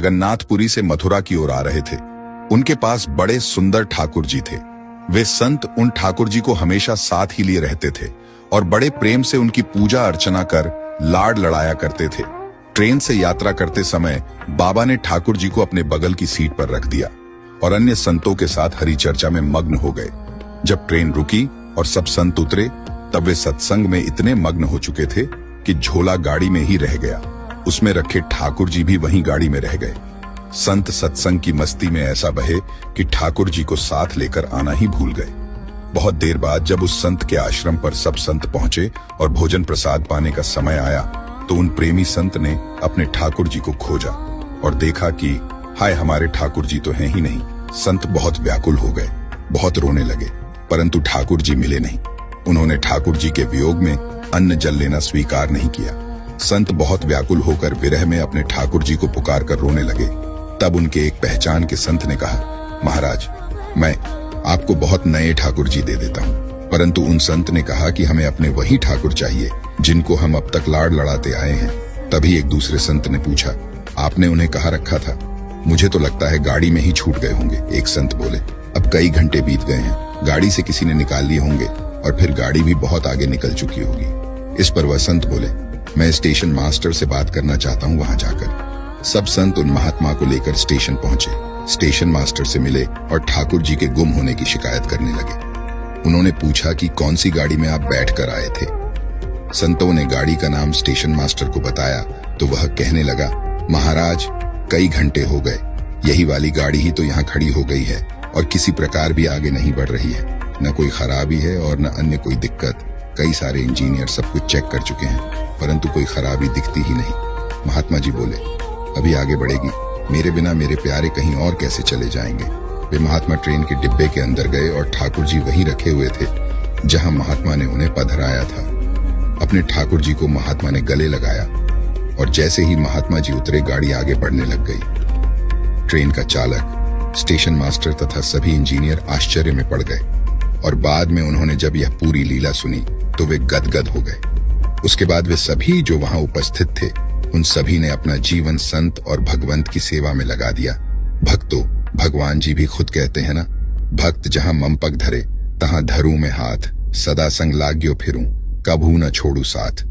जगन्नाथपुरी से मथुरा की ओर आ रहे थे। उनके पास बड़े सुंदर ठाकुर जी थे। वे संत उन ठाकुर जी को हमेशा साथ ही लिए रहते थे और बड़े प्रेम से उनकी पूजा अर्चना कर लाड लड़ाया करते थे। ट्रेन से यात्रा करते समय बाबा ने ठाकुर जी को अपने बगल की सीट पर रख दिया और अन्य संतों के साथ हरि चर्चा में मग्न हो गए। जब ट्रेन रुकी और सब संत उतरे, तब वे सत्संग में इतने मग्न हो चुके थे कि झोला गाड़ी में ही रह गया। उसमें रखे ठाकुर जी भी वहीं गाड़ी में रह गए। संत सत्संग की मस्ती में ऐसा बहे कि ठाकुर जी को साथ लेकर आना ही भूल गए। बहुत देर बाद जब उस संत के आश्रम पर सब संत पहुंचे और भोजन प्रसाद पाने का समय आया, तो उन प्रेमी संत ने अपने ठाकुर जी को खोजा और देखा कि हाय, हमारे ठाकुर जी तो हैं ही नहीं। संत बहुत व्याकुल हो गए, बहुत रोने लगे, परंतु ठाकुर जी मिले नहीं। उन्होंने ठाकुर जी के वियोग में अन्न जल लेना स्वीकार नहीं किया। संत बहुत व्याकुल होकर विरह में अपने ठाकुर जी को पुकार कर रोने लगे। तब उनके एक पहचान के संत ने कहा, महाराज, मैं आपको बहुत नए ठाकुर जी दे देता हूँ। परंतु उन संत ने कहा कि हमें अपने वही ठाकुर चाहिए जिनको हम अब तक लाड लड़ाते आए हैं। तभी एक दूसरे संत ने पूछा, आपने उन्हें कहाँ रखा था? मुझे तो लगता है गाड़ी में ही छूट गए होंगे। एक संत बोले, अब कई घंटे बीत गए हैं, गाड़ी से किसी ने निकाल लिए होंगे और फिर गाड़ी भी बहुत आगे निकल चुकी होगी। इस पर वह संत बोले, मैं स्टेशन मास्टर से बात करना चाहता हूँ वहां जाकर। सब संत उन महात्मा को लेकर स्टेशन पहुंचे, स्टेशन मास्टर से मिले और ठाकुर जी के गुम होने की शिकायत करने लगे। उन्होंने पूछा कि कौन सी गाड़ी में आप बैठकर आए थे। संतों ने गाड़ी का नाम स्टेशन मास्टर को बताया तो वह कहने लगा, महाराज, कई घंटे हो गए, यही वाली गाड़ी ही तो यहाँ खड़ी हो गई है और किसी प्रकार भी आगे नहीं बढ़ रही है। न कोई खराबी है और न अन्य कोई दिक्कत। कई सारे इंजीनियर सब कुछ चेक कर चुके हैं, परंतु कोई खराबी दिखती ही नहीं। महात्मा जी बोले, अभी आगे बढ़ेगी, मेरे बिना मेरे प्यारे कहीं और कैसे चले जाएंगे। वे महात्मा ट्रेन के डिब्बे के अंदर गए और ठाकुर जी वहीं रखे हुए थे जहां महात्मा ने उन्हें पधराया था। अपने ठाकुर जी को महात्मा ने गले लगाया और जैसे ही महात्मा जी उतरे, गाड़ी आगे बढ़ने लग गई। ट्रेन का चालक, स्टेशन मास्टर तथा सभी इंजीनियर आश्चर्य में पड़ गए और बाद में उन्होंने जब यह पूरी लीला सुनी तो वे गदगद हो गए। उसके बाद वे सभी जो वहां उपस्थित थे, उन सभी ने अपना जीवन संत और भगवंत की सेवा में लगा दिया। भक्तों, भगवान जी भी खुद कहते हैं ना, भक्त जहां ममपक धरे तहां धरूं में हाथ, सदा संग लाग्यो फिरूं, कभू न छोड़ू साथ।